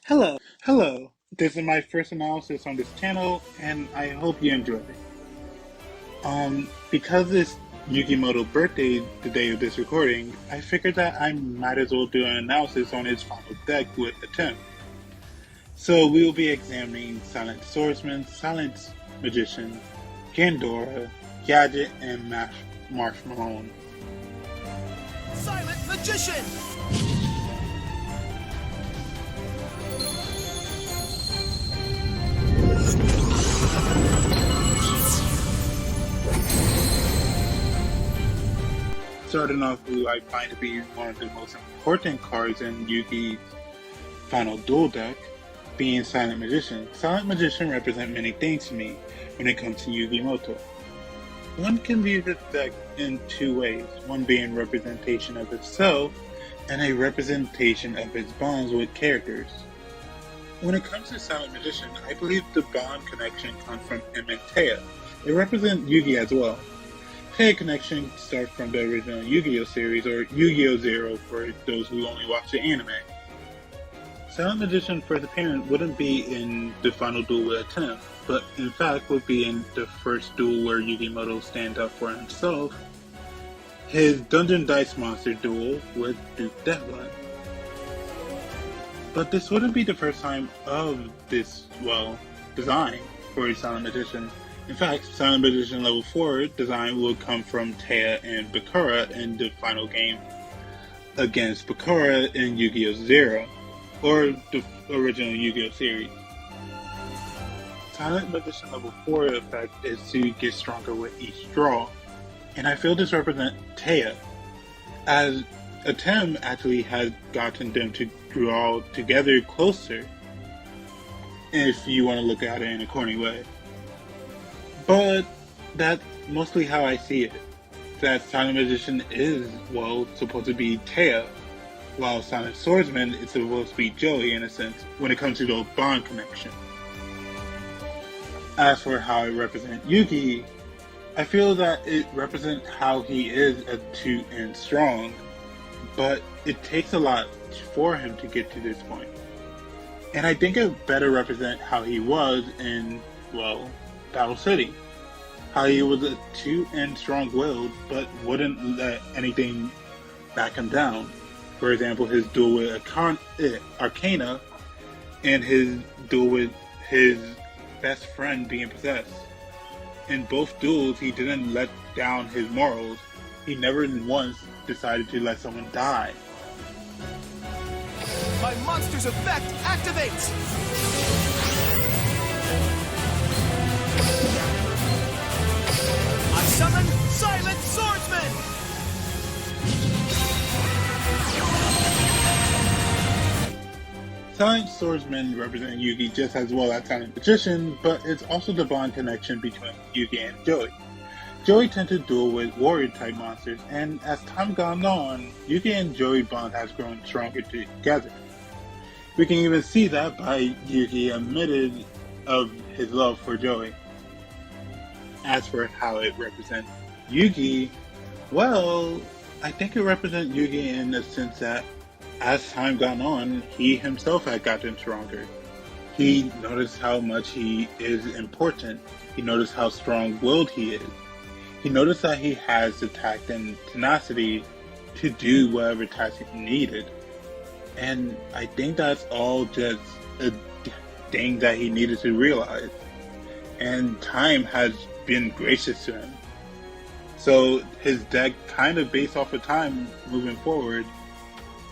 Hello. This is my first analysis on this channel, and I hope you enjoy it. Because it's Yugi Muto's birthday the day of this recording, I figured that I might as well do an analysis on his final deck with Atem. So we will be examining Silent Swordsman, Silent Magician, Gandora, Gadget, and Marshmallow. Silent Magician! Starting off who I find to be one of the most important cards in Yugi's final duel deck, being Silent Magician. Silent Magician represents many things to me when it comes to Yugi Muto. One can view this deck in two ways, one being representation of itself, and a representation of its bonds with characters. When it comes to Silent Magician, I believe the bond connection comes from him and Taya. It represents Yugi as well. Taya connection starts from the original Yu-Gi-Oh series, or Yu-Gi-Oh! Zero for those who only watch the anime. Silent Magician's first appearance wouldn't be in the final duel with Atem, but in fact would be in the first duel where Yugi Muto stands up for himself, his Dungeon Dice Monster duel with Duke Devlin. But this wouldn't be the first time of this, design for a Silent Magician. In fact, Silent Magician level 4 design will come from Taya and Bakura in the final game against Bakura in Yu-Gi-Oh! Zero, or the original Yu-Gi-Oh! Series. Silent Magician level 4 effect is to get stronger with each draw, and I feel this represents Taya, as Atem actually has gotten them to draw together closer, if you want to look at it in a corny way. But that's mostly how I see it. That Silent Magician is, supposed to be Taya, while Silent Swordsman is supposed to be Joey in a sense, when it comes to the bond connection. As for how it represents Yugi, I feel that it represents how he is acute and strong, but it takes a lot for him to get to this point. And I think it better represents how he was in, Battle City. How he was acute and strong-willed, but wouldn't let anything back him down. For example, his duel with Arcana, and his duel with his best friend being possessed. In both duels, he didn't let down his morals. He never once decided to let someone die. My monster's effect activates! I summon Silent Swordsman! Silent Swordsman represents Yugi just as well as Silent Magician, but it's also the bond connection between Yugi and Joey. Joey tends to duel with warrior-type monsters, and as time gone on, Yugi and Joey bond has grown stronger together. We can even see that by Yugi admitted of his love for Joey. As for how it represents Yugi, I think it represents Yugi in the sense that as time gone on, he himself had gotten stronger. He noticed how much he is important. He noticed how strong-willed he is. He noticed that he has the tact and tenacity to do whatever task he needed. And I think that's all just a thing that he needed to realize. And time has been gracious to him. So his deck, kind of based off of time moving forward,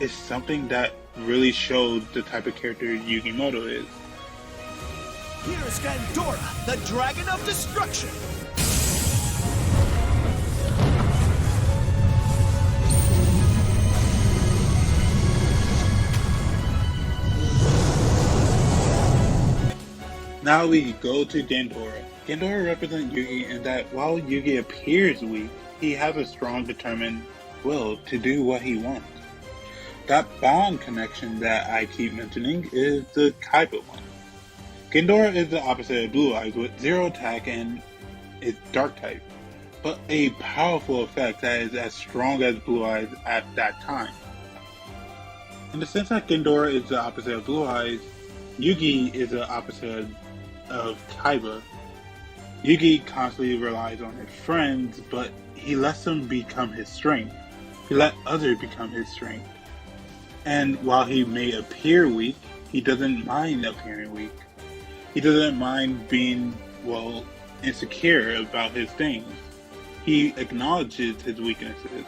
is something that really showed the type of character Yugi Muto is. Here's Gandora, the Dragon of Destruction! Now we go to Gandora. Gandora represents Yugi in that while Yugi appears weak, he has a strong, determined will to do what he wants. That bond connection that I keep mentioning is the Kaiba one. Gandora is the opposite of Blue Eyes with 0 attack and is Dark type, but a powerful effect that is as strong as Blue Eyes at that time. In the sense that Gandora is the opposite of Blue Eyes, Yugi is the opposite of Kaiba. Yugi constantly relies on his friends, but he lets them become his strength. He let others become his strength. And while he may appear weak, he doesn't mind appearing weak. He doesn't mind being, insecure about his things. He acknowledges his weaknesses.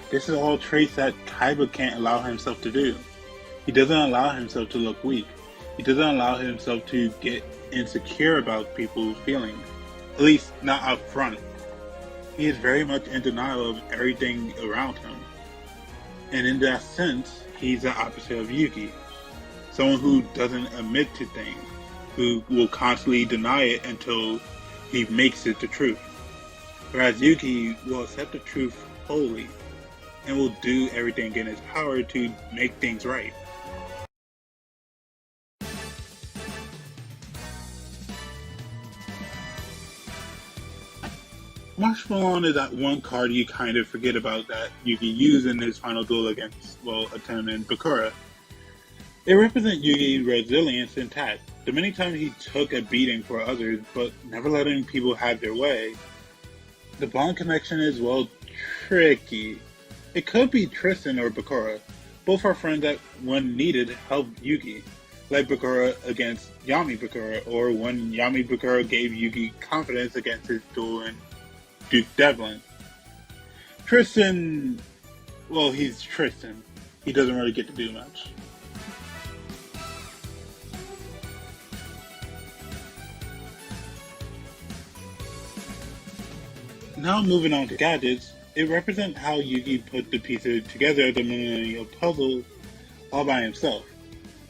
This is all traits that Kaiba can't allow himself to do. He doesn't allow himself to look weak. He doesn't allow himself to get insecure about people's feelings. At least not up front. He is very much in denial of everything around him. And in that sense, he's the opposite of Yugi. Someone who doesn't admit to things, who will constantly deny it until he makes it the truth. Whereas Yugi will accept the truth wholly and will do everything in his power to make things right. Marshmallow is that one card you kind of forget about that Yugi used in his final duel against, Atem and Bakura. It represents Yugi's resilience and tact. The many times he took a beating for others, but never letting people have their way. The bond connection is, tricky. It could be Tristan or Bakura. Both are friends that, when needed, help Yugi. Like Bakura against Yami Bakura, or when Yami Bakura gave Yugi confidence against his duel in Duke Devlin. Tristan, he's Tristan. He doesn't really get to do much. Now moving on to gadgets, it represents how Yugi put the pieces together of the Millennial Puzzle all by himself.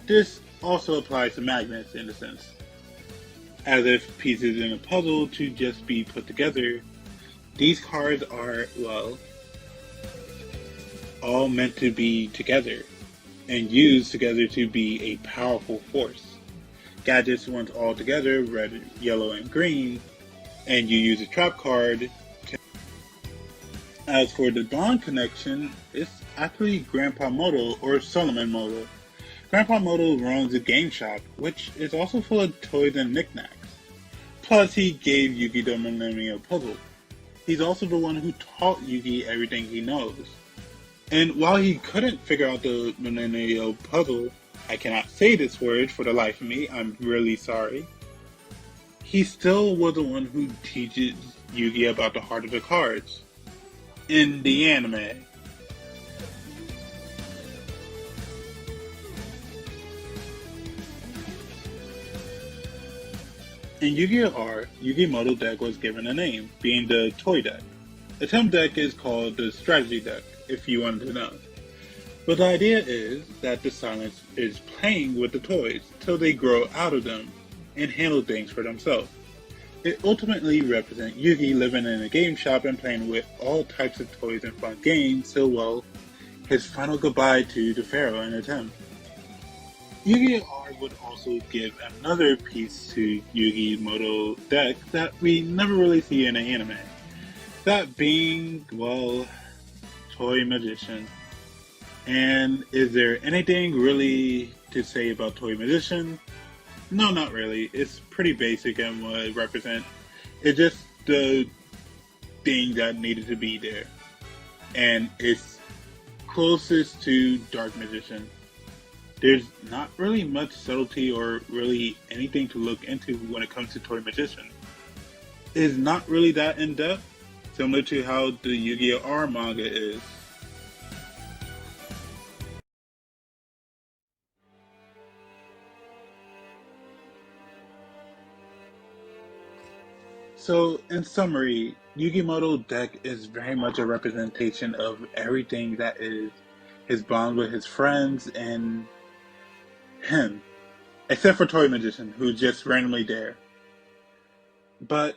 This also applies to magnets in a sense. As if pieces in a puzzle to just be put together, these cards are, all meant to be together and used together to be a powerful force. Gadgets once all together, red, yellow, and green, and you use a trap card. As for the bond connection, it's actually Grandpa Moto or Solomon Moto. Grandpa Moto runs a game shop, which is also full of toys and knickknacks. Plus, he gave Yugi the Millennial Puzzle. He's also the one who taught Yugi everything he knows. And while he couldn't figure out the Millennial Puzzle, I cannot say this word for the life of me, I'm really sorry. He still was the one who teaches Yugi about the heart of the cards. In the anime. In Yu-Gi-Oh! Yugi Muto deck was given a name, being the Toy deck. The Atem deck is called the Strategy deck, if you wanted to know. But the idea is that the silence is playing with the toys till they grow out of them and handle things for themselves. It ultimately represents Yugi living in a game shop and playing with all types of toys and fun games till, his final goodbye to the Pharaoh and Atem. Yu-Gi-Oh! Would also give another piece to Yugi Muto deck that we never really see in an anime. That being, Toy Magician. And is there anything really to say about Toy Magician? No, not really. It's pretty basic and what it represents. It's just the thing that needed to be there. And it's closest to Dark Magician. There's not really much subtlety or really anything to look into when it comes to Toy Magician. It's not really that in-depth, similar to how the Yu-Gi-Oh! Manga is. So, in summary, Yugi Muto deck is very much a representation of everything that is his bond with his friends and him. Except for Toy Magician, who's just randomly there. But,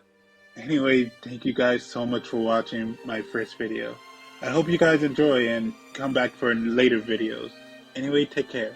anyway, thank you guys so much for watching my first video. I hope you guys enjoy and come back for later videos. Anyway, take care.